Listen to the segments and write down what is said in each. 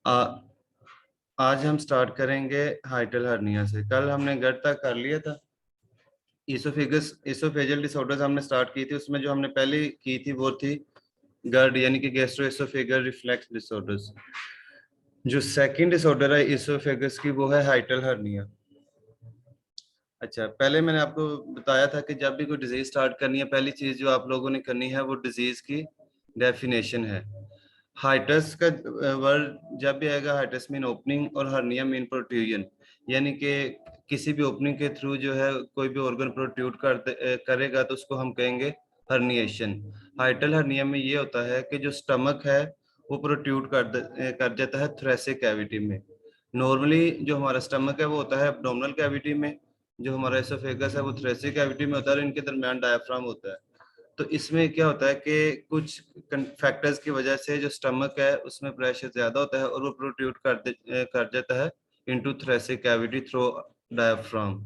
आ, आज हम स्टार्ट करेंगे हाइटल हर्निया से। कल हमने गट तक कर लिया था। इसोफेगस इसोफेजल डिसऑर्डर्स हमने स्टार्ट की थी, उसमें जो हमने पहले की थी वो थी गर्ड यानी कि गैस्ट्रोएसोफेगल रिफ्लेक्स डिसऑर्डर्स। जो सेकंड डिसऑर्डर है इसोफेगस की वो है हाइटल हर्निया। अच्छा, पहले मैंने आपको बताया था कि जब भी कोई डिजीज स्टार्ट करनी है, पहली चीज जो आप लोगों ने करनी है वो डिजीज की डेफिनेशन है। हाइटस का वर्ड जब भी आएगा, हाइटस मीन ओपनिंग और हर्निया मीन प्रोट्रूजन, यानी कि किसी भी ओपनिंग के थ्रू जो है कोई भी ऑर्गन प्रोट्रूड करेगा तो उसको हम कहेंगे हर्निएशन। हाइटल हर्निया में ये होता है कि जो स्टमक है वो प्रोट्रूड कर जाता है थोरेसिक कैविटी में। नॉर्मली जो हमारा स्टमक है वो होता है एब्डोमिनल कैविटी में, जो हमारा एसोफेगस है वो थोरेसिक कैविटी में होता है और इनके दरमियान डायाफ्राम होता है। तो इसमें क्या होता है कि कुछ फैक्टर्स की वजह से जो स्टमक है उसमें प्रेशर ज्यादा होता है और वो प्रोट्रूड कर जाता है into thoracic cavity through diaphragm.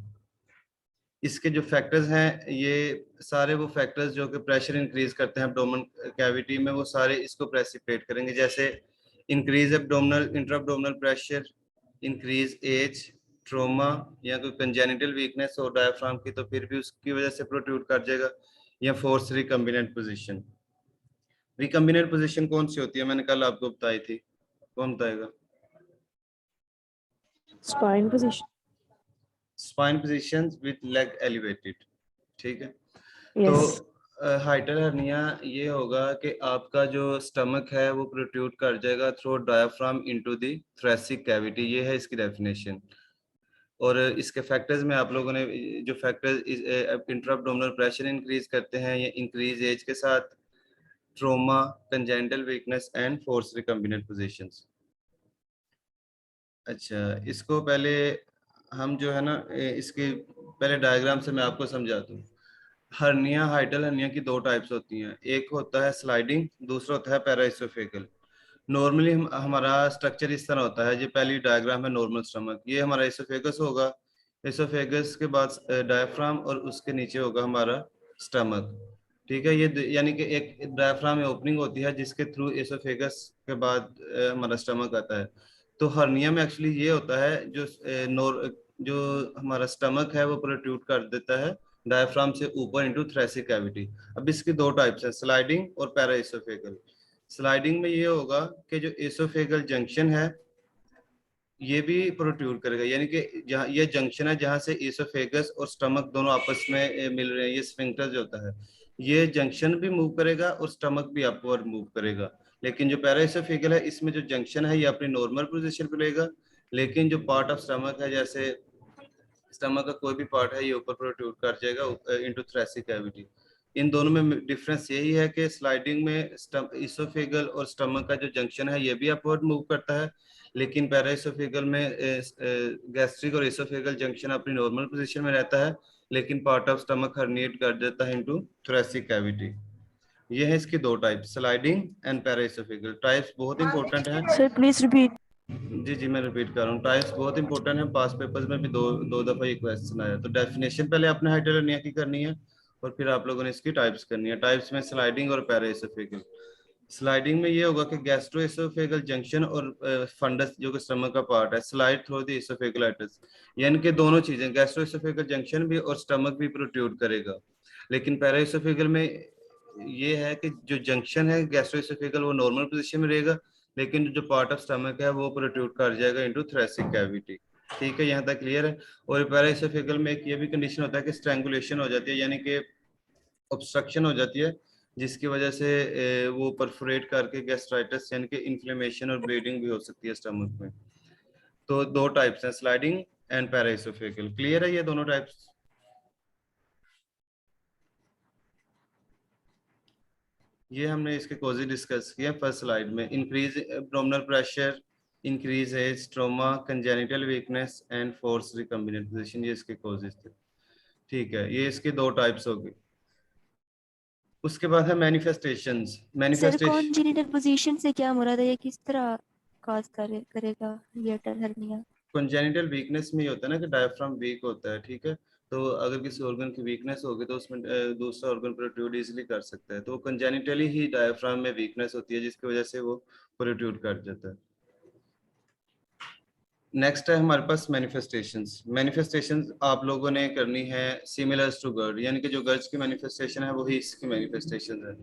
इसके जो फैक्टर्स हैं ये सारे वो फैक्टर्स जो कि प्रेशर इंक्रीज करते हैं एब्डोमिनल कैविटी में, वो सारे इसको प्रेसिपिटेट करेंगे। जैसे increase abdominal intraabdominal pressure, increase age, trauma या कोई कंजेनिटल वीकनेस हो डायफ्राम की तो फिर भी उसकी वजह से प्रोट्रूड कर जाएगा, या force recumbent position. Recombinant position कौन सी होती है, मैंने कल आपको बताई थी, कौन बताएगा? Spine position. Spine position with leg elevated, ठीक है। तो यस। हाइटल हर्निया ये होगा कि आपका जो स्टमक है वो प्रोट्रूड कर जाएगा through diaphragm into the thoracic cavity, ये है इसकी डेफिनेशन। और इसके फैक्टर्स में आप लोगों ने जो फैक्टर्स इंट्राअब्डोमिनल प्रेशर इंक्रीज करते हैं या इंक्रीज एज के साथ, trauma, congenital weakness and force recombinant positions. अच्छा, इसको पहले हम जो है ना इसके पहले डायग्राम से मैं आपको समझा दूं। हर्निया, हाइटल हर्निया की दो टाइप्स होती हैं, एक होता है स्लाइडिंग, दूसरा होता है पैराइसोफेगल। नॉर्मली हमारा स्ट्रक्चर इस तरह होता है, जो पहली डायग्राम है नॉर्मल स्टमक, ये हमारा इसोफेगस होगा, इसोफेगस के बाद डायफ्राम और उसके नीचे होगा हमारा स्टमक। ठीक है, ये यानी कि एक डायफ्राम में ओपनिंग होती है जिसके थ्रू इसोफेगस के बाद हमारा स्टमक आता है। तो हर्निया में एक्चुअली ये होता है जो जो हमारा स्टमक है वो प्रोट्रूड कर देता है डायफ्राम से ऊपर इनटू थोरेसिक कैविटी। अब इसकी दो टाइप्स है, स्लाइडिंग और पैराइसोफेगल। स्लाइडिंग में ये होगा कि जो एसोफेगल जंक्शन है ये भी प्रोट्रूड करेगा, यानी कि जहाँ ये जंक्शन है जहाँ से एसोफेगस और स्टमक दोनों आपस में मिल रहे हैं, ये स्फिंक्टर जो होता है ये जंक्शन भी मूव करेगा और स्टमक भी अपवर्ड मूव करेगा। लेकिन जो पैराइसोफेगल है इसमें जो जंक्शन है ये अपनी नॉर्मल पोजीशन पे रहेगा, लेकिन जो पार्ट ऑफ स्टमक है, जैसे स्टमक का कोई भी पार्ट है ये ऊपर प्रोट्रूड कर जाएगा इनटू थोरेसिक कैविटी। इन दोनों में डिफरेंस यही है कि स्लाइडिंग में इसोफेगल और स्टमक का जो जंक्शन है ये भी अपवर्ड मूव करता है, लेकिन पैराइसोफेगल में गैस्ट्रिक और इसोफेगल जंक्शन अपनी नॉर्मल पोजीशन में रहता है, लेकिन पार्ट ऑफ स्टमक हर्निएट कर देता है इनटू थोरेसिक कैविटी। ये है इसकी दो type, sliding and paraesophageal. Types बहुत इंपॉर्टेंट है। Sir please repeat. जी जी, मैं रिपीट कर रहा हूँ, टाइप्स बहुत इंपॉर्टेंट है, पास पेपर्स में भी दो दो दफा ये क्वेश्चन आया। तो डेफिनेशन पहले आपने हाइड्रोनिया की करनी है और फिर आप लोगों ने इसकी टाइप्स करनी है। टाइप्स में स्लाइडिंग और पैराएसोफेगल। स्लाइडिंग में ये होगा कि गैस्ट्रोएसोफेगल जंक्शन और फंडस जो कि स्टमक का पार्ट है स्लाइड थ्रू द एसोफेगलाइटिस, यानी कि दोनों चीजें गैस्ट्रोएसोफेगल जंक्शन भी और स्टमक भी प्रोट्रूड करेगा। लेकिन पैराएसोफेगल में ये है कि जो जंक्शन है गैस्ट्रोएसोफेगल वो नॉर्मल पोजीशन में रहेगा, लेकिन जो पार्ट ऑफ स्टमक है वो प्रोट्रूड कर जाएगा इनटू थोरेसिक कैविटी। ठीक है, यहाँ तक क्लियर है। और पैराएसोफेगल में एक ये भी कंडीशन होता है कि स्ट्रैंगुलेशन हो जाती है, यानी कि ऑब्स्ट्रक्शन हो जाती है, जिसकी वजह से वो परफोरेट करके गैस्ट्राइटिस यानी कि इन्फ्लेमेशन और ब्लीडिंग भी हो सकती है स्टमक में। तो दो टाइप्स हैं, स्लाइडिंग एंड पैराएसोफेगल। क्लियर है ये दोनों टाइप्स? ये हमने इसके कॉजेज डिस्कस किया फर्स्ट स्लाइड में, increase abdominal pressure, increase age, trauma, congenital weakness and force recumbent position, ये इसके कॉजेज थे। ठीक है, ये इसके दो टाइप्स हो गए। उसके बाद है manifestations. Sir manifestation congenital position से क्या मुराद है, ये किस तरह कॉज करेगा हाइटल हर्निया? कंजेनिटल वीकनेस में ये होता है ना कि डायफ्राम वीक होता है, ठीक है। तो अगर किसी ऑर्गन की वीकनेस होगी तो उसमें दूसरा ऑर्गन प्रोट्रूड इजीली कर सकता है, तो कंजेनिटली ही डायफ्राम में वीकनेस होती है जिसकी वजह से वो प्रोट्रूड कर जाता है। नेक्स्ट है हमारे पास मैनिफेस्टेशंस आप लोगों ने करनी है सिमिलर टू गर्ड, यानी कि जो गर्ड्स की मैनिफेस्टेशन है वही इसकी मैनिफेस्टेशन है।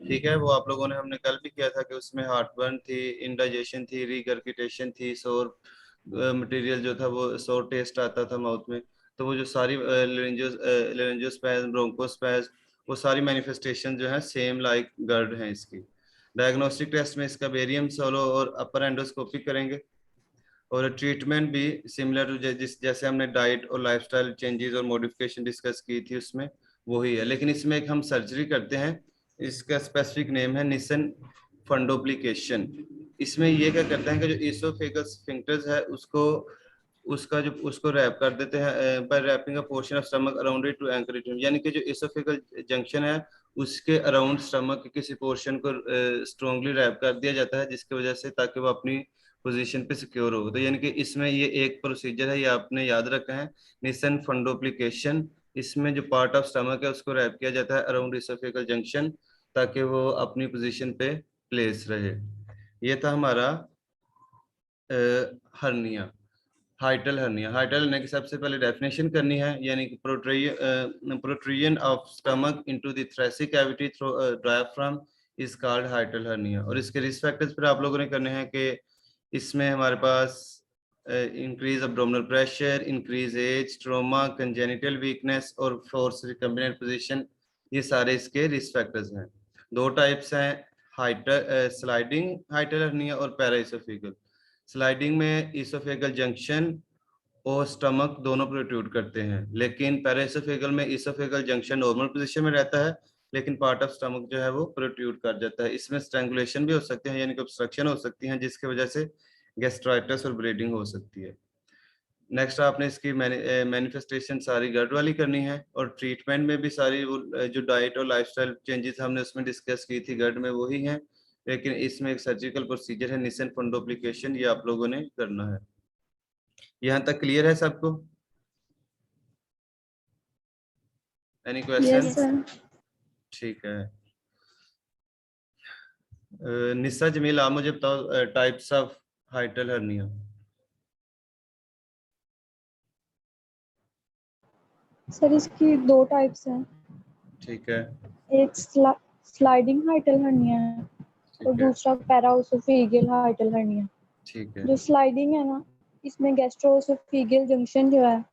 ठीक है, वो आप लोगों ने हमने कल भी किया था कि उसमें हार्टबर्न थी, इंडाइजेशन थी, रिगर्गिटेशन थी, सोर मटेरियल जो था वो सोर टेस्ट आता था माउथ में। तो वो जो सारी लेरेंजियोस्पैज्म, ब्रोंकोस्पैज्म, वो सारी मैनिफेस्टेशन जो है सेम लाइक गर्ड है इसकी। डायग्नोस्टिक टेस्ट में इसका बेरियम सोलो और अपर एंडोस्कोपी करेंगे, और ट्रीटमेंट भी सिमिलर टू जैसे हमने डाइट और लाइफस्टाइल चेंजेस और मॉडिफिकेशन डिस्कस की थी उसमें वही है, लेकिन इसमें एक हम सर्जरी करते हैं। इसका स्पेसिफिक नेम है निसन फंडोप्लिकेशन। इसमें ये क्या करते हैं कि जो इसोफेगस स्फिंक्टर्स है उसको उसका जो उसको रैप कर देते हैं by wrapping a portion of stomach around it to anchor it, यानी कि जो इसोफेगल जंक्शन है उसके अराउंड स्टमक के किसी पोर्शन को स्ट्रांगली रैप कर दिया जाता है, जिसकी वजह से ताकि वो अपनी पोजीशन पे सिक्योर हो। तो यानी कि इसमें ये एक प्रोसीजर है, ये आपने याद रखा है, निसन फंडोप्लिकेशन। इसमें जो पार्ट ऑफ स्टमक है उसको रैप किया जाता है अराउंड इसोफेगल जंक्शन, ताकि वो अपनी पोजीशन पे प्लेस रहे। ये था हमारा हर्निया, हाइटल हर्निया। हाइटल हर्निया की सबसे पहले डेफिनेशन करनी है, यानी कि protrusion of stomach into the thoracic cavity through diaphragm is called हाइटल hernia. और इसके रिस्क फैक्टर्स पर आप लोगों ने करने हैं कि इसमें हमारे पास increase abdominal pressure, increase age, trauma, congenital weakness और फोर्स रिकम्बिनेंट पोजीशन, ये सारे इसके रिस्क फैक्टर्स हैं। दो टाइप्स हैं, हाइटर स्लाइडिंग हाइटल हर्निया और पैराइसोफेगल। स्लाइडिंग में इसोफेगल जंक्शन और स्टमक दोनों प्रोट्रूड करते हैं, लेकिन पैराइसोफेगल में इसोफेगल जंक्शन नॉर्मल पोजीशन में रहता है, लेकिन पार्ट ऑफ स्टमक जो है वो प्रोट्रूड कर जाता है। इसमें स्ट्रैंगुलेशन भी हो सकते हैं, यानी कि ऑब्स्ट्रक्शन हो सकती है, जिसकी वजह से गैस्ट्राइटिस और ब्लीडिंग हो सकती है। नेक्स्ट आपने इसकी मैनिफेस्टेशन सारी गर्ड वाली करनी है, और ट्रीटमेंट में भी सारी जो डाइट और लाइफस्टाइल चेंजेस हमने उसमें डिस्कस की थी गर्ड में वही है, लेकिन इसमें एक सर्जिकल प्रोसीजर है निसन फंडोप्लिकेशन, ये आप लोगों ने करना है। यहाँ तक क्लियर है सबको? Any question? Yes sir. ठीक है। निस्सा जमील, आप मुझे बताओ टाइप्स ऑफ हाइटल हर्निया। सर इसकी दो टाइप्स हैं, ठीक है, एक स्लाइडिंग हाइटल हर्निया है और ठीक है, दूसरा पैराओसोफेगियल हाइटल हर्निया। ठीक है, जो स्लाइडिंग है ना, इसमें गैस्ट्रोओसोफेगियल जंक्शन जो है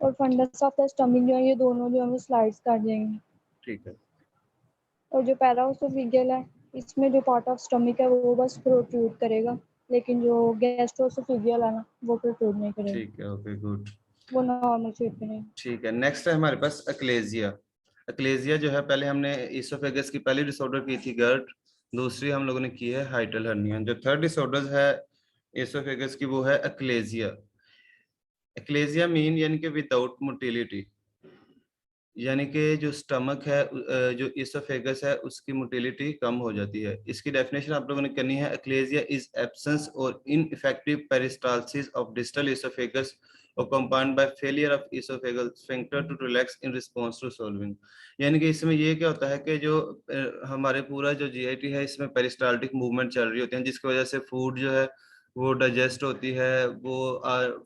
और फंडस ऑफ द स्टमक जो है, ये दोनों जो है वो स्लाइड्स कर जाएंगे। ठीक है, और जो पैराओसोफेगियल है, इसमें जो पार्ट ऑफ स्टमक है वो बस प्रोट्रूड करेगा, लेकिन जो गैस्ट्रोओसोफेगियल है ना वो प्रोट्रूड नहीं करेगा, ठीक है, ओके गुड। वो नॉर्मल शेप में रहेगा। ठीक है, नेक्स्ट है हमारे पास अक्लेजिया। अक्लेजिया जो है, पहले हमने इसोफेगस की पहली डिसऑर्डर की थी गर्ट, दूसरी हम लोगों ने की है हाइटल हर्निया। जो थर्ड डिसऑर्डर है इसोफेगस की वो है अक्लेजिया। अक्लेजिया मीन यानी कि विदाउट मोटिलिटी, यानी कि जो स्टमक है जो इसोफेगस है उसकी मोटिलिटी कम हो जाती है। इसकी डेफिनेशन आप लोगों ने करनी है, अक्लेजिया इज एब्सेंस और ineffective peristalsis of distal oesophagus और compound by failure of oesophageal sphincter to relax in response to swallowing. यानी कि इसमें ये क्या होता है कि जो हमारे पूरा जो जीआईटी है इसमें पेरिस्टाल्टिक मूवमेंट चल रही होती है, जिसकी वजह से फूड जो है वो डाइजेस्ट होती है, वो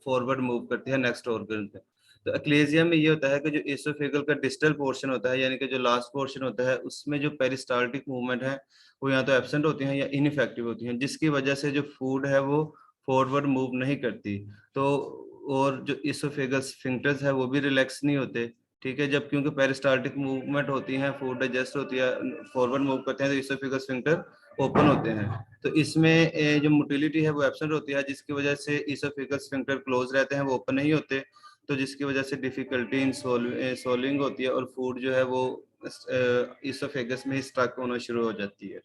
फॉरवर्ड मूव करती है नेक्स्ट ऑर्गन पे। तो अक्लेजिया में ये होता है कि जो एसोफेगल का डिस्टल पोर्शन होता है, यानी कि जो लास्ट पोर्शन होता है, उसमें जो पेरिस्टाल्टिक मूवमेंट है वो या तो एब्सेंट होती हैं या इनइफेक्टिव होती हैं, जिसकी वजह से जो फूड है वो फॉरवर्ड मूव नहीं करती। तो और जो इसोफेगल स्फिंक्टर्स है वो भी रिलैक्स नहीं होते। ठीक है, जब क्योंकि पेरिस्टाल्टिक मूवमेंट होती है, फूड डाइजेस्ट होती है, फॉरवर्ड मूव करते हैं, तो इसोफेगल स्फिंक्टर ओपन होते हैं। तो इसमें जो मोटिलिटी है वो एब्सेंट होती है, जिसकी वजह से इसोफेगल स्फिंक्टर क्लोज रहते हैं, वो ओपन नहीं होते। तो जिसकी वजह से डिफिकल्टी इन सोलिंग होती है और फूड जो है वो इसोफेगस में स्टक होना शुरू हो जाती है।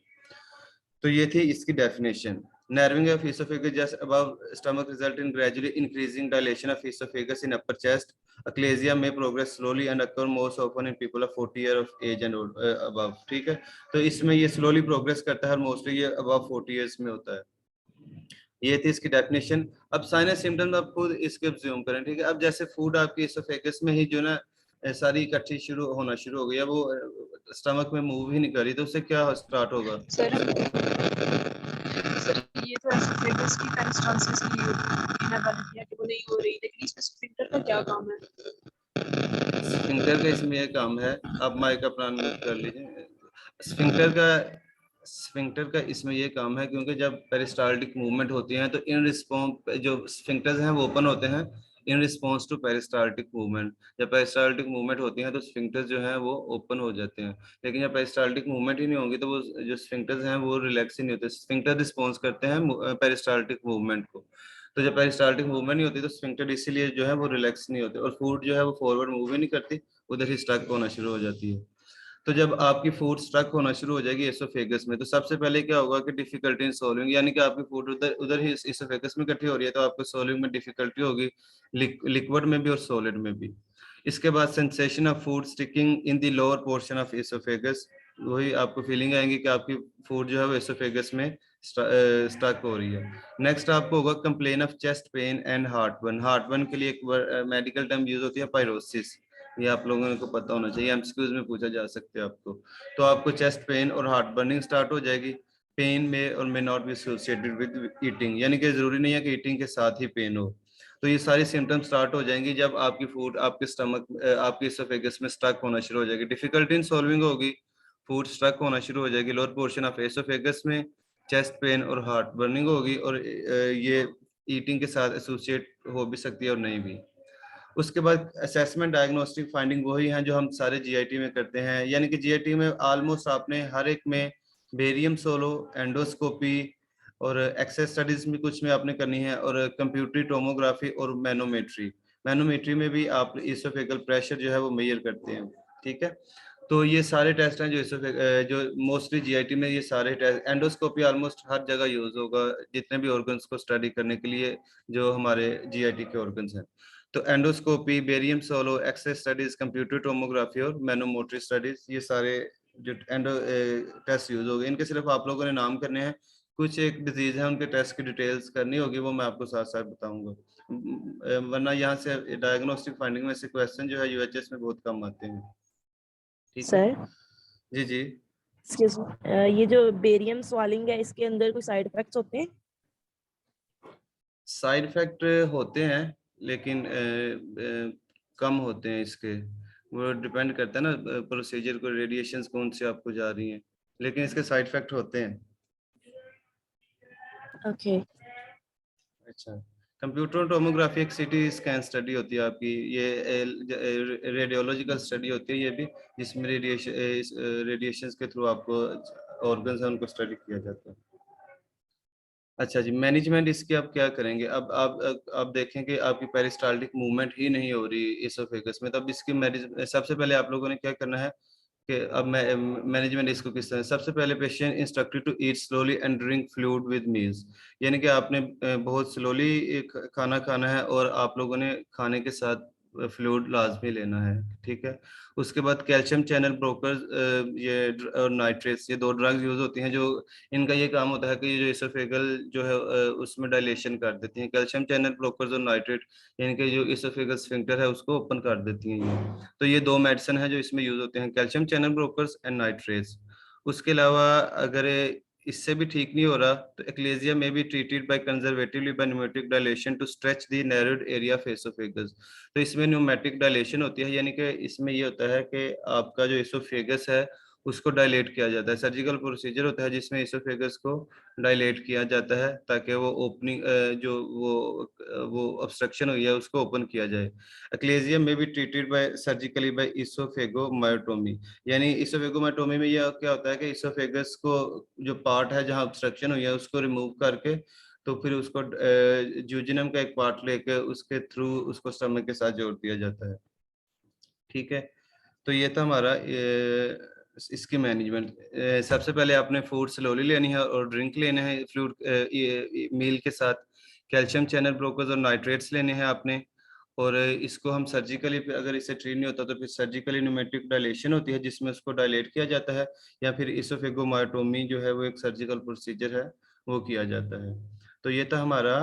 तो ये थी इसकी definition. Narrowing of esophagus just above stomach result in gradually increasing dilation of esophagus in upper chest. Achalasia may progress slowly and occur most often in people of 40 years of age and above. ठीक है, तो इसमें ये slowly progress करता है और mostly ये above 40 years में होता है। ये थी इसकी डेफिनेशन। अब साइन एंड सिम्टम्स आप खुद इसके अज्यूम करें। ठीक है, अब जैसे फूड आपकी इसोफेगस में ही जो ना सारी इकट्ठी शुरू होना शुरू हो गई, अब वो स्टमक में मूव ही नहीं कर रही, तो उससे क्या स्टार्ट होगा? सर ये तो एसोफेगस की पेरिस्टालसिस की मैं बन गया कि वो नहीं हो रही, लेकिन इसमें स्फिंक्टर का क्या काम है? स्फिंक्टर का इसमें ये काम है, आप माइक अपना अनम्यूट कर लीजिए। स्फिंक्टर का इसमें ये काम है, क्योंकि जब पेरिस्टाल्टिक मूवमेंट होती है तो इन रिस्पॉन्स जो स्फिंक्टर्स हैं वो ओपन होते हैं in response to peristaltic movement. जब पेरिस्टाल्टिक मूवमेंट होती है तो स्फिंक्टर्स जो हैं वो ओपन हो जाते हैं, लेकिन जब पेरिस्टाल्टिक मूवमेंट ही नहीं होगी तो वो जो स्फिंक्टर्स हैं वो रिलैक्स ही नहीं होते। स्फिंक्टर रिस्पॉन्स करते हैं पेरिस्टाल्टिक मूवमेंट को, तो जब पेरिस्टाल्टिक मूवमेंट नहीं होती तो स्फिंक्टर इसीलिए जो है वो रिलैक्स नहीं होते, और फूड जो है वो फॉरवर्ड मूव ही नहीं करती, उधर ही स्टक होना शुरू हो जाती है। तो जब आपकी फूड स्टक होना शुरू हो जाएगी एसोफेगस में, तो सबसे पहले क्या होगा कि डिफिकल्टी इन सोल्विंग, यानी कि आपकी फूड उधर ही एसोफेगस में इकट्ठी हो रही है, तो आपको सोल्विंग में डिफिकल्टी होगी, लिक्विड में भी और सॉलिड में भी। इसके बाद sensation of food sticking in the lower portion of oesophagus, वही आपको फीलिंग आएंगी कि आपकी फूड जो है वो एसोफेगस में स्टक हो रही है। नेक्स्ट आपको होगा complain of chest pain and heartburn. Heartburn के लिए एक मेडिकल टर्म यूज होती है पायरोसिस, ये आप लोगों को पता होना चाहिए, एमसीक्यूज में पूछा जा सकता है आपको। तो आपको चेस्ट पेन और हार्ट बर्निंग स्टार्ट हो जाएगी। पेन में और may not be associated with eating, यानी कि जरूरी नहीं है कि ईटिंग के साथ ही पेन हो। तो ये सारी सिम्टम्स स्टार्ट हो जाएंगी जब आपकी फूड आपके स्टमक आपके एसोफेगस में स्टक होना शुरू हो जाएगी। डिफिकल्टी इन सॉल्विंग होगी, फूड स्टक होना शुरू हो जाएगी लोअर पोर्शन ऑफ एसोफेगस में, चेस्ट पेन और हार्ट बर्निंग होगी, और ये ईटिंग के साथ एसोसिएट हो भी सकती है और नहीं भी। उसके बाद असेसमेंट डायग्नोस्टिक फाइंडिंग वही हैं जो हम सारे जीआईटी में करते हैं, यानी कि जीआईटी में ऑलमोस्ट आपने हर एक में बेरियम सोलो, एंडोस्कोपी और एक्सेस स्टडीज में कुछ में आपने करनी है, और कंप्यूटरी टोमोग्राफी और मैनोमेट्री। मैनोमेट्री में भी आप इसोफेगल प्रेशर जो है वो मेजर करते हैं, ठीक है। तो ये सारे टेस्ट हैं जो मोस्टली जीआईटी में ये सारे टेस्ट। एंडोस्कोपी ऑलमोस्ट हर जगह यूज होगा जितने भी ऑर्गन्स को स्टडी करने के लिए जो हमारे जीआईटी के ऑर्गन्स हैं। तो endoscopy, barium swallow, access studies, computer tomography और मैनोमोटरी स्टडीज, ये सारे जो एंडो टेस्ट यूज हो गए। इनके सिर्फ आप लोगों ने नाम करने हैं, कुछ एक डिजीज है उनके टेस्ट की डिटेल्स करनी होगी, वो मैं आपको साथ साथ बताऊंगा, वरना यहाँ से डायग्नोस्टिक फाइंडिंग में से क्वेश्चन जो है यूएचएस में बहुत कम आते हैं, ठीक है। सर जी जी, एक्सक्यूज मी, ये जो बेरियम स्वालिंग है इसके अंदर कोई साइड इफेक्ट्स होते हैं? साइड इफेक्ट होते हैं लेकिन कम होते हैं इसके, वो डिपेंड करता है ना प्रोसीजर को, रेडिएशंस कौन से आपको जा रही हैं, लेकिन इसके साइड इफेक्ट होते हैं। ओके अच्छा, कंप्यूटर टोमोग्राफी एक सीटी स्कैन स्टडी होती है आपकी, ये रेडियोलॉजिकल स्टडी होती है ये भी, जिसमें रेडिएशंस के थ्रू आपको ऑर्गन्स हैं उनको स्टडी किया जाता है। अच्छा जी, मैनेजमेंट इसकी आप क्या करेंगे? अब आप देखें कि आपकी पेरिस्टाल्टिक मूवमेंट ही नहीं हो रही इसोफेगस में, तब इसकी सबसे पहले आप लोगों ने क्या करना है कि अब मैनेजमेंट इसको किस तरह। सबसे पहले patient instructed to eat slowly and drink fluid with meals, यानी कि आपने बहुत स्लोली खाना खाना है और आप लोगों ने खाने के साथ फ्लूइड लाजमी लेना है, ठीक है। उसके बाद कैल्शियम चैनल ब्रोकर्स ये और नाइट्रेट्स, ये दो ड्रग्स यूज होती हैं जो इनका ये काम होता है कि ये जो इसोफेगल जो है उसमें डायलेशन कर देती हैं। कैल्शियम चैनल ब्रोकर्स और नाइट्रेट, यानी कि जो इसोफेगल स्फिंक्टर है उसको ओपन कर देती हैं ये। तो ये दो मेडिसिन है जो इसमें यूज होते हैं, calcium channel brokers and nitrates. उसके अलावा अगर इससे भी ठीक नहीं हो रहा तो एक्लेजिया में भी treated by conservatively by pneumatic dilation to stretch the narrowed area of oesophagus. तो इसमें न्यूमेटिक डायलेशन होती है, यानी कि इसमें ये होता है कि आपका जो एसोफेगस है उसको डायलेट किया जाता है। सर्जिकल प्रोसीजर होता है जिसमें एसोफेगस को डायलेट किया जाता है ताकि वो ओपनिंग जो वो ऑब्स्ट्रक्शन हुई है उसको ओपन किया जाए। एक्लेजिया में भी ट्रीटेड बाय सर्जिकली बाय इसोफेगोमायोटोमी, यानी इसोफेगोमायोटोमी में यह क्या होता है कि इसोफेगस को जो पार्ट है जहां ऑब्स्ट्रक्शन हुई है उसको रिमूव करके तो फिर उसको ज्यूजिनम का एक पार्ट लेके उसके थ्रू उसको स्टमक के साथ जोड़ दिया जाता है, ठीक है। तो ये था हमारा इसकी मैनेजमेंट। सबसे पहले आपने फूड स्लोली लेनी है और ड्रिंक लेने हैं फ्लूइड मील के साथ। कैल्शियम चैनल ब्रोकर्स और नाइट्रेट्स लेने हैं आपने, और इसको हम सर्जिकली अगर इससे ट्रीट नहीं होता तो फिर सर्जिकली न्यूमेटिक डायलेशन होती है जिसमें उसको डायलेट किया जाता है, या फिर इसोफेगोमायोटोमी जो है वो एक सर्जिकल प्रोसीजर है वो किया जाता है। तो ये था हमारा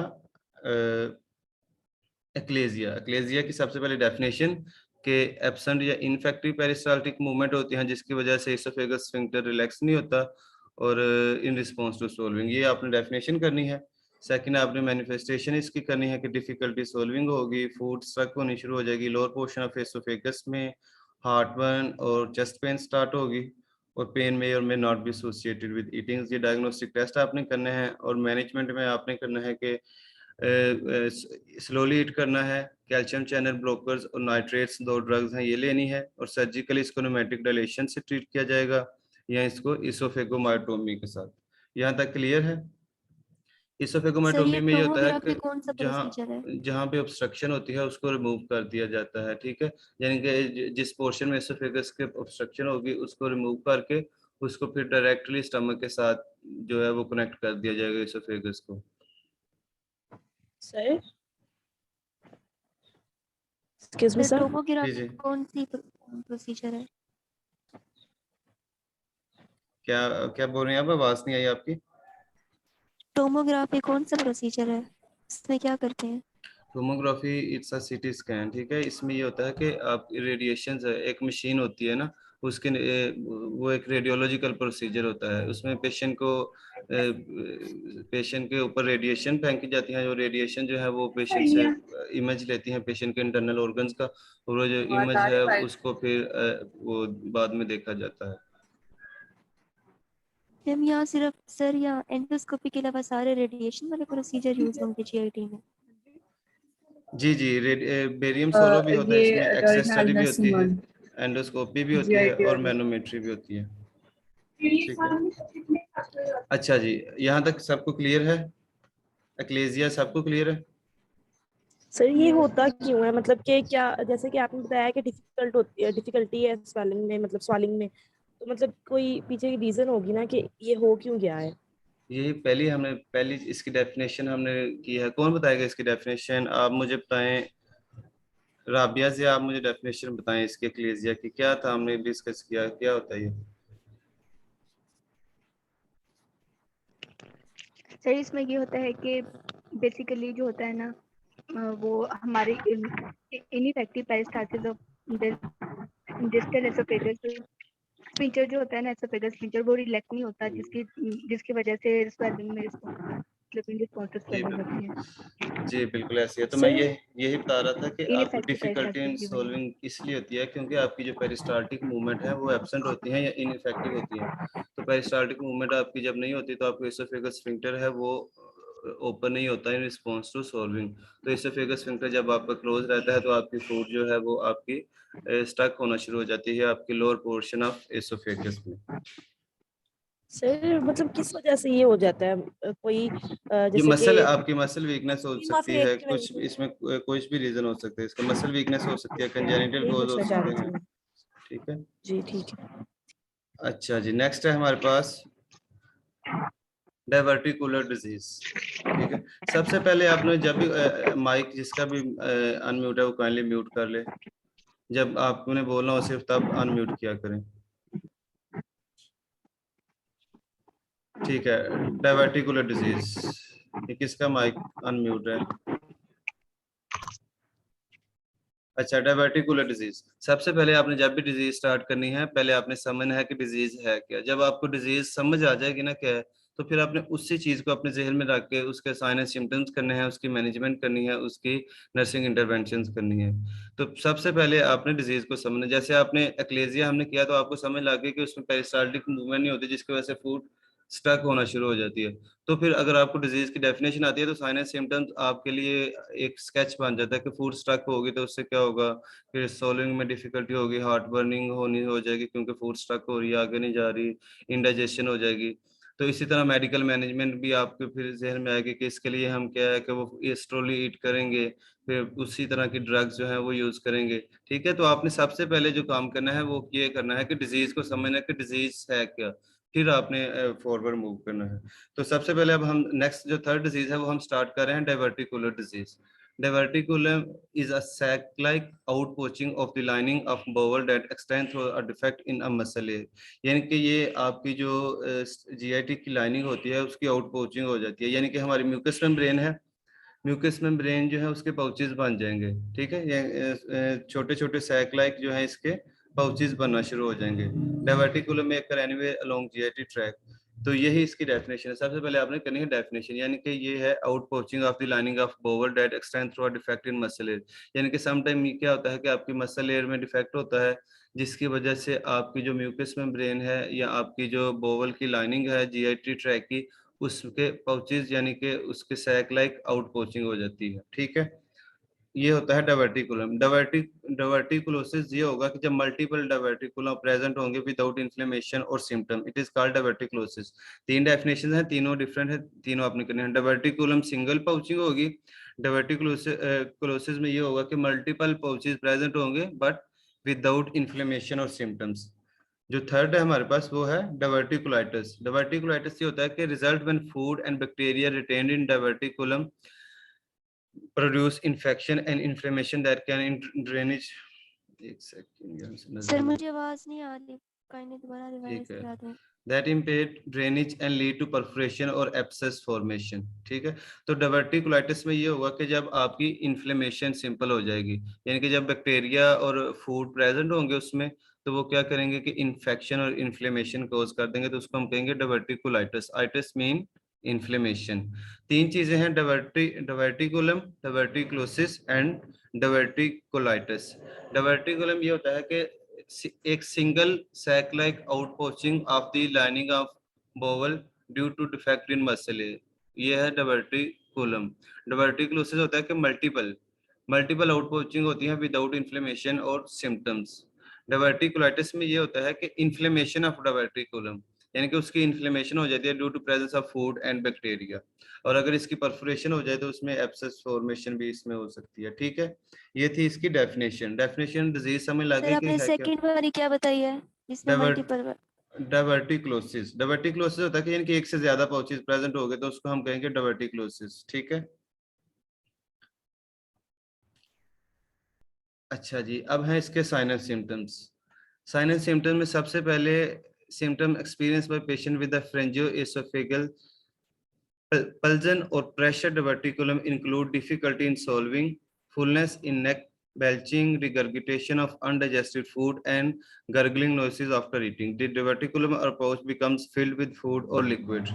एक्लेजिया। एक्लेजिया की सबसे पहले डेफिनेशन के एब्सेंट या इनफेक्टिव पेरिस्टाल्टिक मूवमेंट होती हैं जिसकी वजह से इसोफेगस स्फिंक्टर रिलैक्स नहीं होता और इन रिस्पॉन्स टू सोल्विंग, ये आपने डेफिनेशन करनी है। सेकंड आपने मैनिफेस्टेशन इसकी करनी है कि डिफिकल्टी सॉल्विंग होगी, फूड स्ट्रक होनी शुरू हो जाएगी, लोअर पोर्शन ऑफ एसोफेगस में हार्ट बर्न और चेस्ट पेन स्टार्ट होगी, और पेन में और may not be associated with eating. ये डायग्नोस्टिक टेस्ट आपने करने हैं, और मैनेजमेंट में आपने करना है कि स्लोली ईट करना है, कैल्शियम चैनल ब्लॉकर्स और नाइट्रेट्स 2 ड्रग्स हैं, ये लेनी है, और सर्जिकली इसको न्यूमेटिक डायलेशन से ट्रीट किया जाएगा या इसको इसोफेगोमायोटोमी के साथ। यहाँ तक क्लियर है? सर इसोफेगोमायोटोमी ये में ये होता है टोमोग्राफी कि कौन सा जहाँ प्रोसीजर है? जहाँ पे ऑब्स्ट्रक्शन होती है उसको रिमूव कर दिया जाता है, ठीक है। यानी कि जिस पोर्शन में इसोफेगस के ऑब्स्ट्रक्शन होगी उसको रिमूव करके उसको फिर डायरेक्टली स्टमक के साथ जो है वो कनेक्ट कर दिया जाएगा इसोफेगस को। Sir excuse me sir sir, जी टोमोग्राफी जी, कौन सी प्रोसीजर है? क्या क्या बोल रहे हैं आप? आवाज नहीं आई आपकी। टोमोग्राफी कौन सा प्रोसीजर है, इसमें क्या करते हैं? Tomography it's a CT scan, ठीक है। इसमें ये होता है कि आप रेडिएशन एक मशीन होती है ना, उसके वो एक रेडियोलॉजिकल प्रोसीजर होता है, उसमें पेशेंट के ऊपर रेडिएशन फेंकी जाती है, जो रेडिएशन जो है वो पेशेंट से इमेज लेती है पेशेंट के इंटरनल ऑर्गन्स का, और वो जो इमेज है उसको फिर वो बाद में देखा जाता है। मैम यहाँ सिर्फ सर या एंडोस्कोपी के अलावा सारे रेडिएशन वाले प्रोसीजर यूज होंगे जीआईटी में? जी जी, बेरियम सोलो भी होता है, इसमें एक्सेस स्टडी भी होती है, मंथ एंडोस्कोपी भी होती है, और मैनोमेट्री भी होती है, ठीक है। अच्छा जी, यहाँ तक सबको क्लियर है? एक्लेजिया सबको क्लियर है? सर ये होता क्यों है, मतलब कि क्या, जैसे कि आपने बताया कि डिफिकल्टी है स्वेलिंग में, मतलब स्वालिंग में, तो मतलब कोई पीछे की रीजन होगी ना कि ये हो क्यों गया है? यही पहली इसकी डेफिनेशन हमने की है। कौन बताएगा इसकी डेफिनेशन? आप मुझे बताएं, राबिया से आप मुझे डेफिनेशन बताएं इसके एक्लेजिया की, क्या था हमने डिस्कस किया, क्या होता है ये? सर इसमें ये होता है कि बेसिकली जो होता है ना वो हमारी ineffective peristalsis of distal oesophagus sphincter जो होता है ना, एसोफेगस स्फिंक्टर वो रिलैक्स नहीं होता, जिसकी वजह से स्वेलिंग में रिस्पॉन्स स्वेलिंग होती है। जी बिल्कुल ऐसी है। तो मैं सर यही बता रहा था कि आपको इनइफेक्टिव डिफिकल्टी इन पेरिस्टालसिस की वजह सॉल्विंग इसलिए होती है क्योंकि आपकी जो पेरिस्टाल्टिक मूवमेंट है वो एब्सेंट होती है या इनइफेक्टिव होती है। तो पेरिस्टाल्टिक मूवमेंट आपकी जब नहीं होती तो आपको एसोफेगस स्फिंक्टर है वो ओपन नहीं होता इन रिस्पॉन्स टू सॉल्विंग। तो एसोफेगस स्फिंक्टर जब आपका क्लोज रहता है तो आपकी फूड जो है वो आपकी स्टक होना शुरू हो जाती है आपकी लोअर पोर्शन ऑफ एसोफेगस में। सर मतलब किस वजह से ये हो जाता है? कोई ये जैसे कि आपकी मसल वीकनेस हो सकती माफी, है, एक कुछ मिनट इसमें कोई भी रीजन हो सकता है इसका। मसल वीकनेस हो सकती है, कंजेनिटल यही कोज हो पूछना चाह सकते रही थी हैं, मैं। ठीक है। जी ठीक है। अच्छा जी, नेक्स्ट है हमारे पास डाइवर्टिकुलर डिजीज, ठीक है। सबसे पहले आपने जब भी माइक जिसका भी अनम्यूट है वो काइंडली म्यूट कर ले, जब आपने बोलना हो सिर्फ तब अनम्यूट किया करें, ठीक है। डाइवर्टिकुलर डिजीज, ये किसका माइक अनम्यूट है? अच्छा, डाइवर्टिकुलर डिजीज। सबसे पहले आपने जब भी डिजीज स्टार्ट करनी है पहले आपने समझना है कि डिजीज है क्या। जब आपको डिजीज समझ आ जाएगी ना क्या है, तो फिर आपने उसी चीज को अपने जहन में रख के उसके साइन एंड सिम्टम्स करने हैं, उसकी मैनेजमेंट करनी है, उसकी नर्सिंग इंटरवेंशंस करनी है। तो सबसे पहले आपने डिजीज को समझना। जैसे आपने एक्लेजिया हमने किया तो आपको समझ लग गई कि उसमें पेरिस्टाल्टिक मूवमेंट नहीं होती जिसकी वजह से फूड स्टक होना शुरू हो जाती है। तो फिर अगर आपको डिजीज की डेफिनेशन आती है तो साइन एंड सिम्टम्स आपके लिए एक स्केच बन जाता है कि फूड स्टक होगी तो उससे क्या होगा, फिर सोलिंग में डिफिकल्टी होगी, हार्ट बर्निंग होनी हो जाएगी क्योंकि फूड स्टक हो रही है, आगे नहीं जा रही, इंडाइजेशन हो जाएगी। तो इसी तरह मेडिकल मैनेजमेंट भी आपके फिर जहन में आएगी कि इसके लिए हम क्या है कि वो स्ट्रोली ईट करेंगे, फिर उसी तरह की ड्रग्स जो है वो यूज करेंगे, ठीक है। तो आपने सबसे पहले जो काम करना है वो ये करना है कि डिजीज को समझना है कि डिजीज है क्या, फिर आपने फॉरवर्ड मूव करना है। तो सबसे पहले अब हम नेक्स्ट जो थर्ड डिजीज है वो हम स्टार्ट कर रहे हैं, डाइवर्टिकुलर disease. Diverticulum is a sac-like outpouching of the lining of bowel that extend through a defect in a muscle layer। यानी कि ये आपकी जो जीआईटी की लाइनिंग होती है उसकी आउटपोचिंग हो जाती है, यानी कि हमारी म्यूकस मेम्ब्रेन है, म्यूकस मेम्ब्रेन जो है उसके पाउचेस बन जाएंगे, ठीक है। ये छोटे छोटे सैक लाइक जो है इसके पाउचेस बनना शुरू हो जाएंगे। डाइवर्टिकुलम में एकर एनीवे अलोंग जीआईटी ट्रैक। तो यही इसकी डेफिनेशन है। सबसे पहले आपने करनी है डेफिनेशन, यानी कि ये है out poaching of the lining of bowel that extend through a defect in muscle air. यानी कि सम टाइम क्या होता है कि आपकी मसल एयर में डिफेक्ट होता है, जिसकी वजह से आपकी जो म्यूकस मेम्ब्रेन है या आपकी जो बोवल की लाइनिंग है जीआईटी ट्रैक की, उसके पाउचेज यानी कि उसके सैक लाइक आउट पोचिंग हो जाती है। ठीक है, ये होता है डायवर्टिकुलम। डायवर्टिकुलोसिस ये होगा कि जब मल्टीपल डायवर्टिकुलम प्रेजेंट होंगे विदाउट इन्फ्लेमेशन और symptom, it is called diverticulosis. तीन डेफिनेशन है, तीनों डिफरेंट है, तीनों आपने करनी है। डायवर्टिकुलम सिंगल पाउचिंग होगी। डायवर्टिकुलोसिस में ये होगा कि मल्टीपल पाउचेज प्रेजेंट होंगे बट विदाउट इन्फ्लेमेशन और सिम्टम्स। जो थर्ड है हमारे पास वो है डायवर्टिकुलाइटिस। डायवर्टिकुलाइटिस ये होता है कि result when food and bacteria retained in diverticulum produce infection and inflammation that can drainage। एक सेकंड सर मुझे आवाज नहीं आ रही, काइंडली दोबारा रिवाइज ठीक है, करा दें। that impede drainage and lead to perforation और abscess formation। ठीक है, तो डायवर्टिकुलाइटिस में ये होगा कि जब आपकी इन्फ्लेमेशन सिंपल हो जाएगी, यानी कि जब बैक्टीरिया और फूड प्रेजेंट होंगे उसमें, तो वो क्या करेंगे कि इन्फेक्शन और इन्फ्लेमेशन कॉज कर देंगे, तो उसको हम कहेंगे डायवर्टिकुलाइटिस। Itis mean inflammation. तीन चीजें हैं, diverticulum, diverticulosis and diverticulitis. Diverticulum ये होता है कि एक single sac like outpouching of the lining of bowel due to defect in muscle. ये है डायवर्टिकुलम। डायवर्टिकुलोसिस होता है कि मल्टीपल आउटपोचिंग होती है विदाउट इन्फ्लेमेशन और सिम्टम्स। डायवर्टिकुलाइटिस में ये होता है कि इन्फ्लेमेशन ऑफ डायवर्टिकुलम, यानी कि उसकी इन्फ्लेमेशन हो जाती है due to presence of food and bacteria, और अगर इसकी परफोरेशन हो जाए तो उसमें एब्सेस फॉर्मेशन भी इसमें हो सकती है। ठीक है, ये थी इसकी डेफिनेशन। डेफिनेशन डिजीज समझ सर लगे कि आपने है क्या? सेकंड वाली क्या बताई है जिसमें डाइवर मल्टीपल? डायवर्टिकुलोसिस। डायवर्टिकुलोसिस होता है कि यानी कि एक से ज्यादा पाउचेस प्रेजेंट हो गए तो उसको हम कहेंगे डायवर्टिकुलोसिस। ठीक है, अच्छा जी, अब है इसके sign and symptoms. Sign and symptoms में सबसे पहले symptom experience by patient with pharyngoesophageal pulsion or pressure diverticulum include difficulty in swallowing, fullness in neck, belching, regurgitation of undigested food, and gurgling noises after eating. The diverticulum or pouch becomes filled with food or liquid.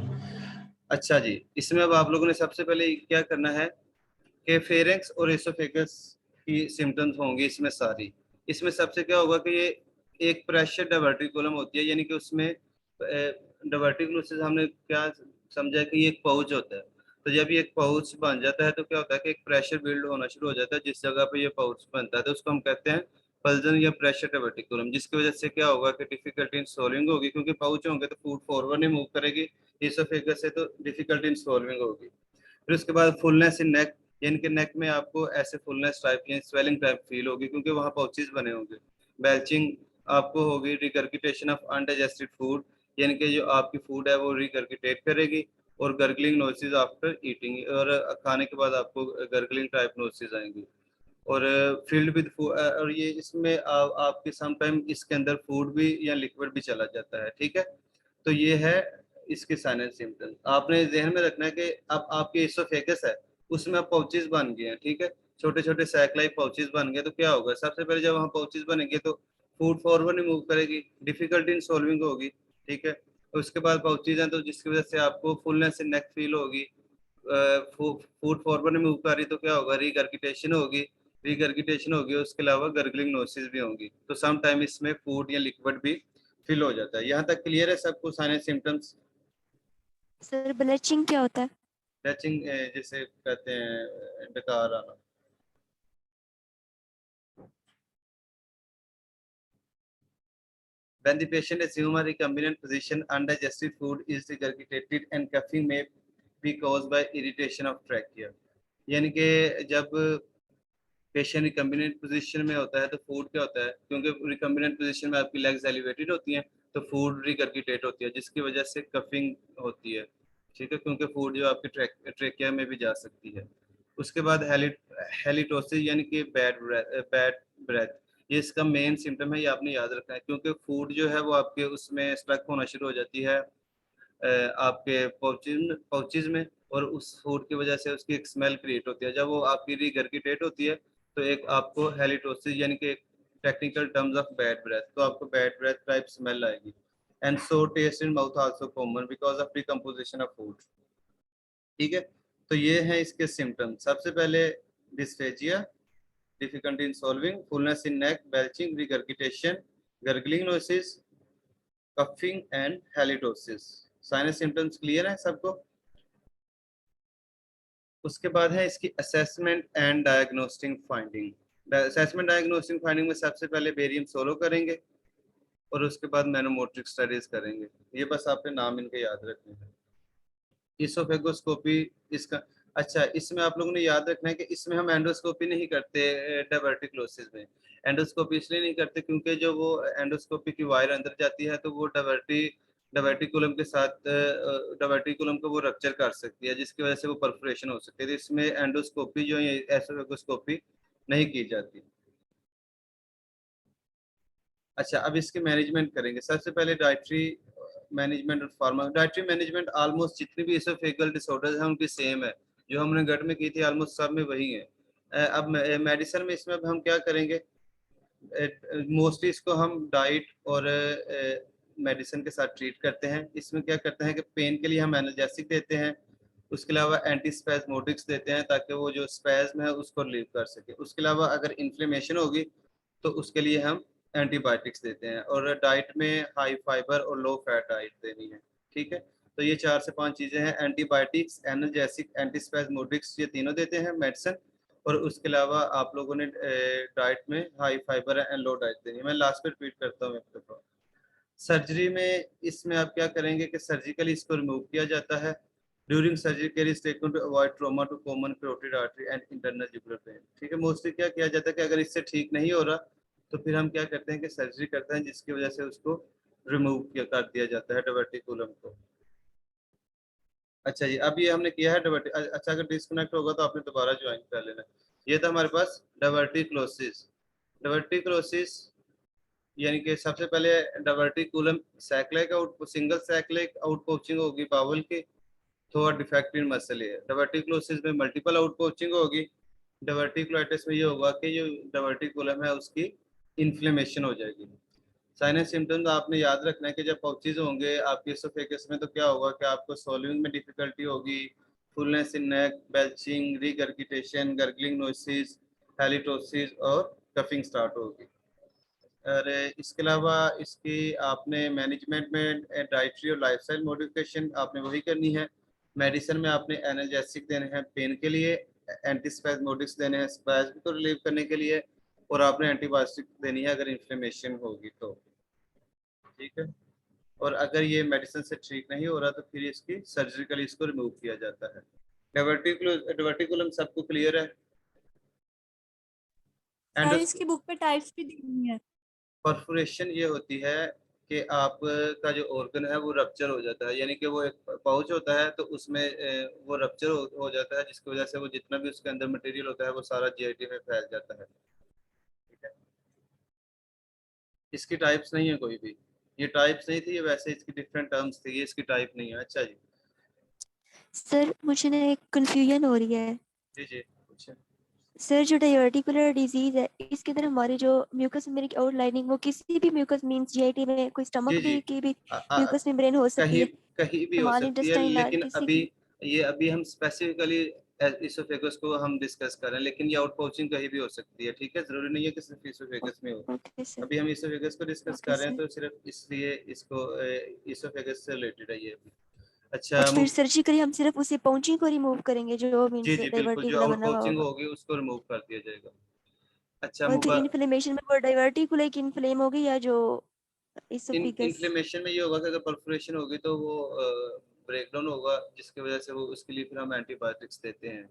अच्छा जी, इसमें अब आप लोगों ने सबसे पहले क्या करना है कि फेरेंक्स और एसोफेगस की सिम्टम्स होंगी इसमें सारी। इसमें सबसे क्या होगा कि ये एक प्रेशर डायवर्टिकुलम होती है, यानी कि उसमें डायवर्टिकुलोसिस हमने क्या समझा कि ये एक पाउच होता है। तो जब ये एक पाउच बन जाता है तो क्या होता है कि एक प्रेशर बिल्ड होना शुरू हो जाता है, जिस जगह पे ये पाउच बनता है तो उसको हम कहते हैं पल्जन या प्रेशर डायवर्टिकुलम, जिसकी वजह से क्या होगा कि डिफिकल्टी इन स्वॉलिंग होगी, क्योंकि पाउच होंगे तो फूड फॉरवर्ड नहीं मूव करेगी, एसोफेगस से तो डिफिकल्टी इन स्वॉलिंग होगी। फिर उसके बाद फुलनेस इन नेक, यानी कि नेक में आपको ऐसे फुलनेस टाइप या स्वेलिंग टाइप फील होगी क्योंकि वहाँ पाउचेस बने होंगे। बेल्चिंग आपको होगी। रिगर्गिटेशन ऑफ अनडाइजेस्टेड फूड, यानी कि जो आपकी फूड है वो रिगर्गिटेट करेगी। और गर्गलिंग नोइसेज आफ्टर ईटिंग, और खाने के बाद आपको गर्गलिंग टाइप नोइसेज आएंगी। और फील्ड विद फूड, और ये इसमें आपके सम टाइम इसके अंदर फूड भी या लिक्विड भी चला जाता है। ठीक है, तो ये है इसके साइन एंड सिम्टम्स। आपने ध्यान में रखना है कि अब आपके एसोफेगस है उसमें अब पाउचेस बन गए हैं। ठीक है, छोटे छोटे सैकलाइक पाउचेस बन गए तो क्या होगा, सबसे पहले जब वहाँ पाउचेस बनेंगे तो फूड फॉरवर्ड नहीं मूव करेगी, डिफिकल्टी इन सॉल्विंग होगी। ठीक है, उसके बाद पाउचेस हैं तो जिसकी वजह से आपको फुलनेस इन नेक फील होगी, फूड फॉरवर्ड नहीं मूव कर रही तो क्या होगा, रिगर्गिटेशन होगी। रिगर्गिटेशन होगी, उसके अलावा गर्गलिंग नोसिस भी होंगी। तो सम टाइम इसमें फूड या लिक्विड भी फिल हो जाता है। यहाँ तक क्लियर है सबको sign and symptoms? Sir belching क्या होता है? ब्लीचिंग जैसे कहते हैं डकार आना। When the patient assumes a recombinant position, undigested food is regurgitated and coughing may be caused by irritation of trachea। यानी कि जब पेशेंट रिकम्बिनेंट पोजीशन में होता है तो फूड क्या होता है, क्योंकि रिकम्बिनेंट पोजीशन में आपकी लेग्स एलिवेटेड होती हैं तो फूड रिगर्गिटेट होती है, जिसकी वजह से कफिंग होती है। ठीक है, क्योंकि फूड जो आपकी ट्रेकिया में भी जा सकती है। उसके बाद हेलिटोसिस यानी कि बैड ब्रेथ, ये इसका मेन सिम्टम है, ये आपने याद रखना है, क्योंकि फूड जो है वो आपके उसमें स्टक होना शुरू हो जाती है आपके पाउचेज में, और उस फूड की वजह से उसकी एक स्मेल क्रिएट होती है। जब वो आपकी रिगर्गिटेट होती है तो एक आपको हेलिटोसिस यानी कि technical terms of bad breath, तो आपको बैड ब्रेथ टाइप स्मेल आएगी। and sour taste in mouth also common because of decomposition of food. ठीक है, तो ये है इसके सिम्टम्स. सबसे पहले dysphagia, difficulty in solving, fullness in neck, belching, regurgitation, gurgling noises, coughing and halitosis. Sinus symptoms clear है सबको? उसके बाद है इसकी assessment and diagnostic finding. Assessment diagnostic finding में सबसे पहले बेरियम सोलो करेंगे और उसके बाद मैनोमोट्रिक स्टडीज करेंगे. ये बस आपके नाम इनके याद रखने हैं. इसोफेगोस्कोपी इसका, अच्छा इसमें आप लोगों ने याद रखना है कि इसमें हम एंडोस्कोपी नहीं करते डायवर्टिकुलोसिस में. एंडोस्कोपी इसलिए नहीं करते क्योंकि जो वो एंडोस्कोपी की वायर अंदर जाती है तो वो डायवर्टिकुलम के साथ डायवर्टिकुलम को वो रप्चर कर सकती है, जिसकी वजह से वो परफोरेशन हो सकती है. तो इसमें एंडोस्कोपी जो है एसोफेगोस्कोपी नहीं की जाती. अच्छा, अब इसके मैनेजमेंट करेंगे. सबसे पहले डाइटरी मैनेजमेंट और फार्मा. डाइटरी मैनेजमेंट ऑलमोस्ट जितनी भी एसोफेगल डिसऑर्डर्स हैं उनकी सेम है, जो हमने गट में की थी ऑलमोस्ट सब में वही है. अब मेडिसिन में इसमें अब हम क्या करेंगे, मोस्टली इसको हम डाइट और मेडिसिन के साथ ट्रीट करते हैं. इसमें क्या करते हैं कि पेन के लिए हम एनाल्जेसिक देते हैं, उसके अलावा एंटी स्पैज्मोटिक्स देते हैं ताकि वो जो स्पैज्म है उसको रिलीव कर सके. उसके अलावा अगर इन्फ्लेमेशन होगी तो उसके लिए हम एंटीबायोटिक्स देते हैं. और डाइट में हाई फाइबर और लो फैट डाइट देनी है. ठीक है, तो ये 4 से 5 चीजें हैं. एंटीबायोटिक्स, एनाल्जेसिक, एंटी स्पैज्मोटिक्स, ये तीनों देते हैं मेडिसिन. और उसके अलावा आप लोगों ने डाइट में high fibre and low diet देनी है. मैं लास्ट पे रिपीट करता हूँ. सर्जरी में इसमें आप क्या करेंगे कि सर्जिकली इसको रिमूव किया जाता है. During surgery care is taken to avoid trauma to common carotid artery and internal jugular vein. ठीक है, मोस्टली क्या किया जाता है कि अगर इससे ठीक नहीं हो रहा तो फिर हम क्या करते हैं कि सर्जरी करते हैं, जिसकी वजह से उसको रिमूव कर दिया जाता है डायवर्टिकुलम को. अच्छा जी, अब ये हमने किया है अच्छा, अगर डिस्कनेक्ट होगा तो आपने दोबारा ज्वाइन कर लेना. ये था हमारे पास डायवर्टिकुलोसिस. डायवर्टिकुलोसिस यानी कि सबसे पहले डायवर्टिकुलम सैक्लाइक आउट सिंगल सैक्लाइक आउटपोचिंग होगी बावल की, थोड़ा डिफेक्ट इन मसल है. डायवर्टिकुलोसिस में मल्टीपल आउटपोचिंग होगी. डायवर्टिकुलाइटिस में ये होगा कि जो डायवर्टिकुलम है उसकी इन्फ्लेमेशन हो जाएगी. साइनस सिम्टम्स आपने याद रखना है कि जब पाउचेज होंगे आपके एसोफेगस में तो क्या होगा कि आपको सॉल्विंग में डिफिकल्टी होगी, fullness in neck, belching, regurgitation, gurgling noises, halitosis और कफिंग स्टार्ट होगी. और इसके अलावा इसकी आपने मैनेजमेंट में डाइटरी और लाइफस्टाइल मॉडिफिकेशन आपने वही करनी है. मेडिसिन में आपने एनाल्जेसिक देने हैं पेन के लिए, एंटीस्पैज्मोटिक्स देने हैं स्पैज्म को रिलीव करने के लिए, और आपने एंटीबायोटिक देनी है अगर इन्फ्लेमेशन होगी तो. ठीक है, और अगर ये मेडिसिन से ठीक नहीं हो रहा तो फिर इसकी सर्जिकली इसको रिमूव किया जाता है. डायवर्टिकुलम सबको क्लियर है? सर इसकी बुक पे टाइप्स भी दी हुई है. परफोरेशन ये होती है कि आपका जो ऑर्गन है वो रप्चर हो जाता है, यानी कि वो एक पाउच होता है तो उसमें वो रप्चर हो जाता है, जिसकी वजह से वो जितना भी उसके अंदर मटेरियल होता है वो सारा जीआईटी में फैल जाता है. ठीक है, इसकी टाइप्स नहीं है कोई भी. ये टाइप्स नहीं थी, ये वैसे इसकी डिफरेंट टर्म्स थी, ये इसकी टाइप नहीं है. अच्छा जी, सर मुझे ना एक कंफ्यूजन हो रही है. जी जी पूछे. सर जो डायवर्टिकुलर डिजीज है इसके अंदर हमारी जो म्यूकस मेम्ब्रेन की आउटलाइनिंग वो किसी भी म्यूकस मींस जीआईटी में कोई जी स्टमक जी भी की भी आ, आ, म्यूकस मेम्ब्रेन हो सकती कहीं है, कहीं भी हो स्मॉल सकती है, इंटेस्टाइन लेकिन किसी अभी भी. ये अभी हम स्पेसिफिकली इसोफेगस को हम डिस्कस कर रहे हैं, लेकिन ये आउट पाउचिंग कहीं भी हो सकती है. ठीक है, जरूरी नहीं है कि सिर्फ इसोफेगस में हो. Okay sir. अभी हम इसोफेगस को डिस्कस ओके कर रहे हैं सर. तो सिर्फ इसलिए इसको इसोफेगस से रिलेटेड है ये. अच्छा अच्छा फिर सर्जिकली हम सिर्फ उसे पाउचिंग को रिमूव करेंगे जो जी मींस जी बिल्कुल, जो डायवर्टिकुलर आउट बना हुआ पाउचिंग होगा. होगी उसको रिमूव कर दिया जाएगा. अच्छा और फिर इन्फ्लेमेशन में वो डायवर्टिकुलर की इन्फ्लेम होगी या जो इसोफेगस. इन्फ्लेमेशन में ये होगा कि अगर परफोरेशन होगी तो वो ब्रेकडाउन होगा, जिसकी वजह से वो उसके लिए फिर हम एंटीबायोटिक्स देते हैं.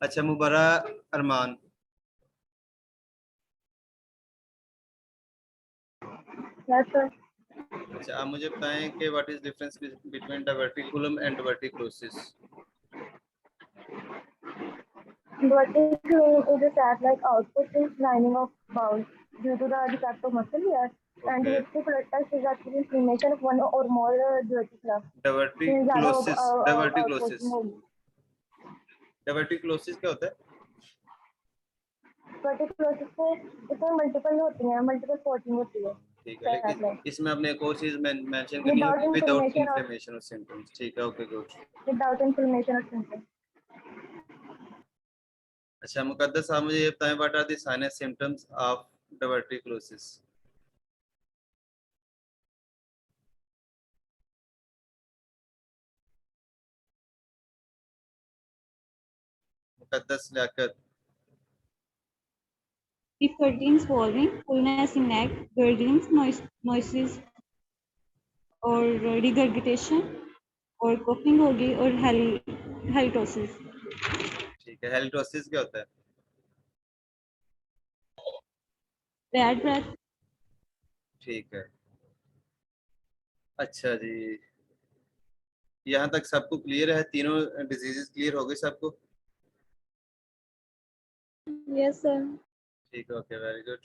अच्छा मुबरा अरमान, यस सर. अच्छा आप मुझे बताएं कि what is difference between diverticulum and diverticulosis. Diverticulum is a satellite outputting lining of bowel due to the defect of muscle here. And Okay. diverticulitis is actually inflammation of one or more diverticula. Diverticulosis diverticulosis outputting होगी. Diverticulosis क्या होता है? Diverticulosis से इसमें multiple होती हैं, multiple spotting होती है. ठीक है, लेकिन इसमें आपने एक और चीज मेंशन करनी है, विदाउट इन्फ्लेमेशन और सिम्टम्स। ठीक है, ओके गुड। विदाउट इन्फ्लेमेशन और सिम्टम्स। अच्छा मुकद्दस साहब, मुझे ये बताएं, what are the sign and symptoms of diverticulosis? Muqaddas Liaquat. Difficulty swallowing, fullness in neck, gurglings, noises और regurgitation और coughing होगी और halitosis। ठीक है, हेलिटोसिस क्या होता है? Bad breath। ठीक है, अच्छा जी, यहाँ तक सबको क्लियर है? तीनों डिजीजेस क्लियर हो गए सबको? Yes sir. ठीक है, ओके, वेरी गुड।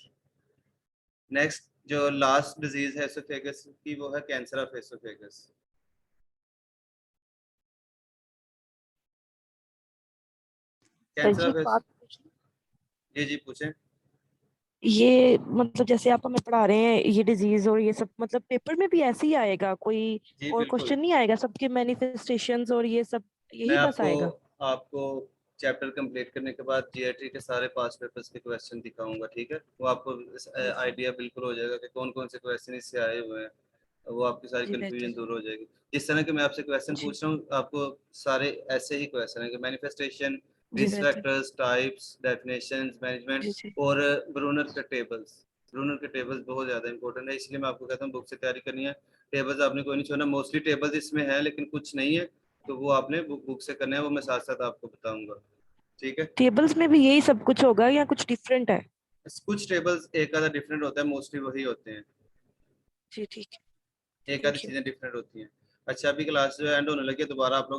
नेक्स्ट जो लास्ट डिजीज है एसोफेगस की, वो है cancer of oesophagus. Cancer of बात जी पूछें। ये मतलब जैसे आप हमें पढ़ा रहे हैं ये डिजीज और ये सब, मतलब पेपर में भी ऐसे ही आएगा, कोई जी और बिल्कुल। क्वेश्चन नहीं आएगा? सबके मैनिफेस्टेशंस और ये सब यही मैं बस आएगा? आपको चैप्टर कंप्लीट करने के बाद जीआईटी के सारे पास पेपर्स के क्वेश्चन दिखाऊंगा, ठीक है? वो आपको आइडिया बिल्कुल हो जाएगा कि कौन कौन से क्वेश्चन इससे आए हुए हैं, वो आपकी सारी जी, कंफ्यूजन बेहतर। दूर हो जाएगी। जिस तरह के मैं आपसे क्वेश्चन जी। पूछ रहा हूँ, आपको सारे ऐसे ही क्वेश्चन है कि मैनिफेस्टेशन, जी, रिस्क बेहतर। फैक्टर्स, टाइप्स, डेफिनेशंस, जी, मैनेजमेंट जी। और ब्रूनर के टेबल्स। ब्रूनर के टेबल्स बहुत ज़्यादा इंपॉर्टेंट है, इसलिए मैं आपको कहता हूँ बुक से तैयारी करनी है। टेबल्स आपने कोई नहीं छोड़ना, मोस्टली टेबल्स इसमें है लेकिन कुछ नहीं है, तो वो आपने बुक से करना है, वो मैं साथ साथ आपको बताऊंगा, ठीक है? टेबल्स में भी यही सब कुछ होगा या कुछ डिफरेंट है? कुछ टेबल्स एक आधा डिफरेंट होता है, मोस्टली वही होते हैं, जी ठीक है, एक आधी थैंक यू। चीजें डिफरेंट होती हैं। अच्छा, अभी क्लास जो एंड होने लगी है, दोबारा आप लोग